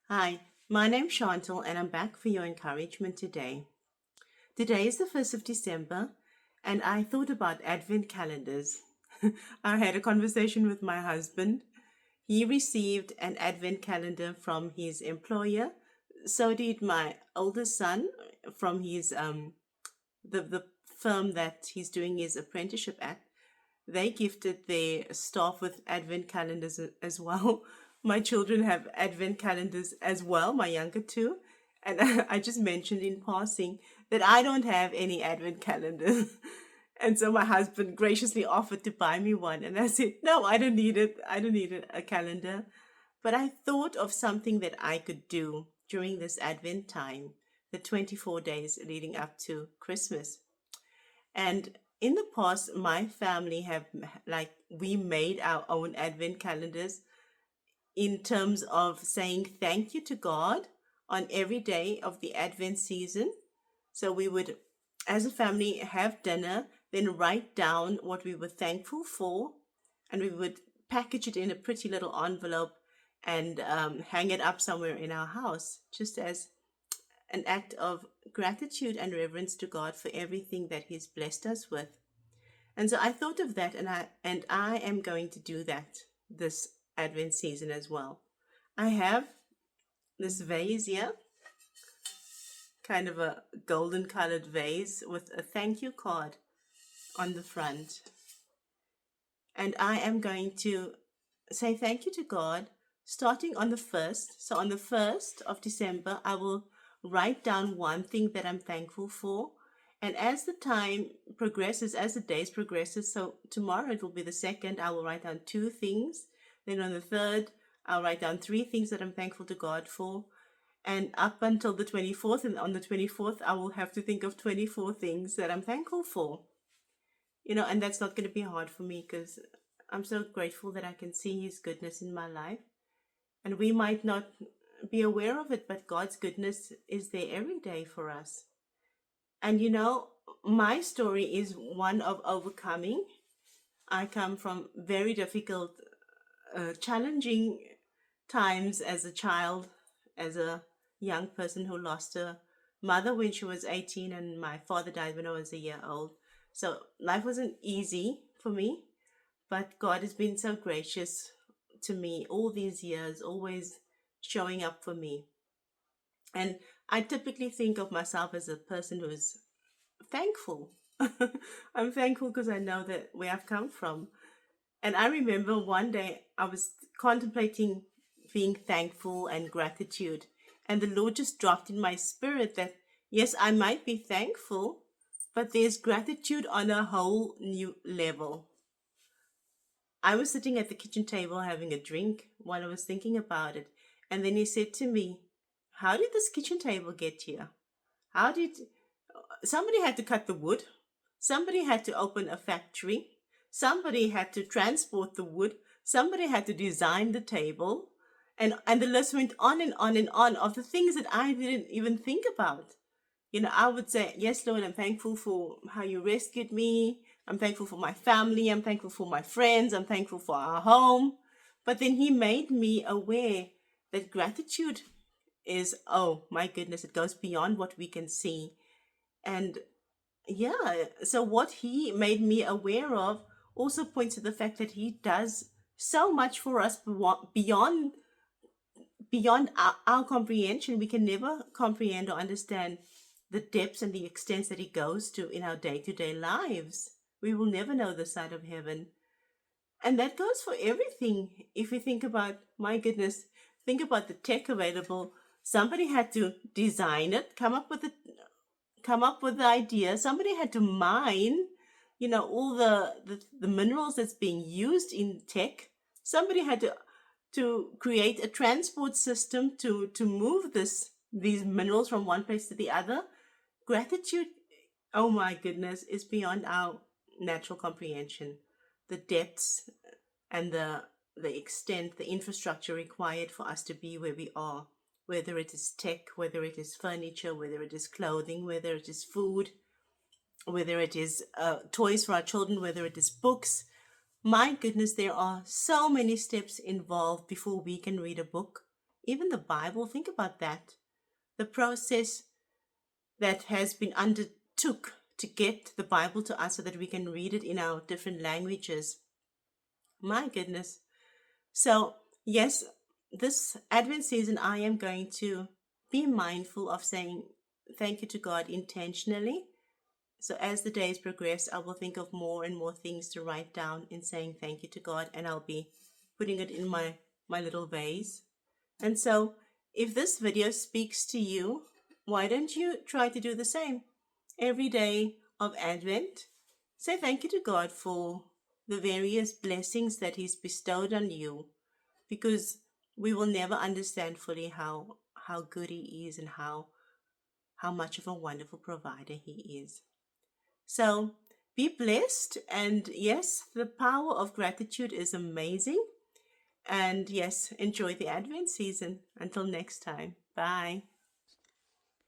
Hi, my name's Chantal and I'm back for your encouragement today. Today is the 1st of December and I thought about advent calendars. I had a conversation with my husband. He received an advent calendar from his employer. So did my oldest son from the firm that he's doing his apprenticeship at. They gifted their staff with advent calendars as well. My children have advent calendars as well, my younger two. And I just mentioned in passing that I don't have any advent calendars. And so my husband graciously offered to buy me one. And I said, no, I don't need it. I don't need a calendar. But I thought of something that I could do during this Advent time, the 24 days leading up to Christmas. And in the past, my family have we made our own advent calendars in terms of saying thank you to God on every day of the Advent season. So we would, as a family, have dinner, then write down what we were thankful for, and we would package it in a pretty little envelope and hang it up somewhere in our house, just as an act of gratitude and reverence to God for everything that He's blessed us with. And so I thought of that, and I am going to do that this Advent season as well. I have this vase here, kind of a golden colored vase with a thank you card on the front. And I am going to say thank you to God starting on the 1st. So on the 1st of December, I will write down one thing that I'm thankful for. And as the time progresses, as the days progresses, so tomorrow it will be the 2nd, I will write down two things. Then on the 3rd, I'll write down three things that I'm thankful to God for. And up until the 24th, and on the 24th, I will have to think of 24 things that I'm thankful for. And that's not going to be hard for me because I'm so grateful that I can see His goodness in my life. And we might not be aware of it, but God's goodness is there every day for us. And my story is one of overcoming. I come from very difficult, challenging times as a child, as a young person who lost a mother when she was 18, and my father died when I was a year old. So life wasn't easy for me, but God has been so gracious to me all these years, always showing up for me. And I typically think of myself as a person who is thankful. I'm thankful because I know that where I've come from. And I remember one day I was contemplating being thankful and gratitude. And the Lord just dropped in my spirit that, yes, I might be thankful, but there's gratitude on a whole new level. I was sitting at the kitchen table having a drink while I was thinking about it. And then He said to me, how did this kitchen table get here? How did somebody had to cut the wood? Somebody had to open a factory. Somebody had to transport the wood. Somebody had to design the table. And the list went on and on and on of the things that I didn't even think about. I would say, yes, Lord, I'm thankful for how you rescued me. I'm thankful for my family. I'm thankful for my friends. I'm thankful for our home. But then He made me aware that gratitude is, oh my goodness, it goes beyond what we can see. And yeah, so what He made me aware of also points to the fact that He does so much for us beyond our comprehension. We can never comprehend or understand the depths and the extents that He goes to in our day-to-day lives. We will never know the side of heaven. And that goes for everything. If we think about, my goodness, think about the tech available. Somebody had to design it, come up with the idea. Somebody had to mine, all the minerals that's being used in tech. Somebody had to create a transport system to move these minerals from one place to the other. Gratitude, oh my goodness, is beyond our natural comprehension. The depths and the extent, the infrastructure required for us to be where we are, whether it is tech, whether it is furniture, whether it is clothing, whether it is food, whether it is toys for our children, whether it is books. My goodness, there are so many steps involved before we can read a book, even the Bible, think about that. The process that has been undertook to get the Bible to us so that we can read it in our different languages. My goodness. So, yes, this Advent season, I am going to be mindful of saying thank you to God intentionally. So, as the days progress, I will think of more and more things to write down in saying thank you to God, and I'll be putting it in my little vase. And so, if this video speaks to you, why don't you try to do the same? Every day of Advent, say thank you to God for the various blessings that He's bestowed on you, because we will never understand fully how good He is and how much of a wonderful provider He is. So be blessed, and yes, the power of gratitude is amazing. And yes, enjoy the Advent season. Until next time, bye.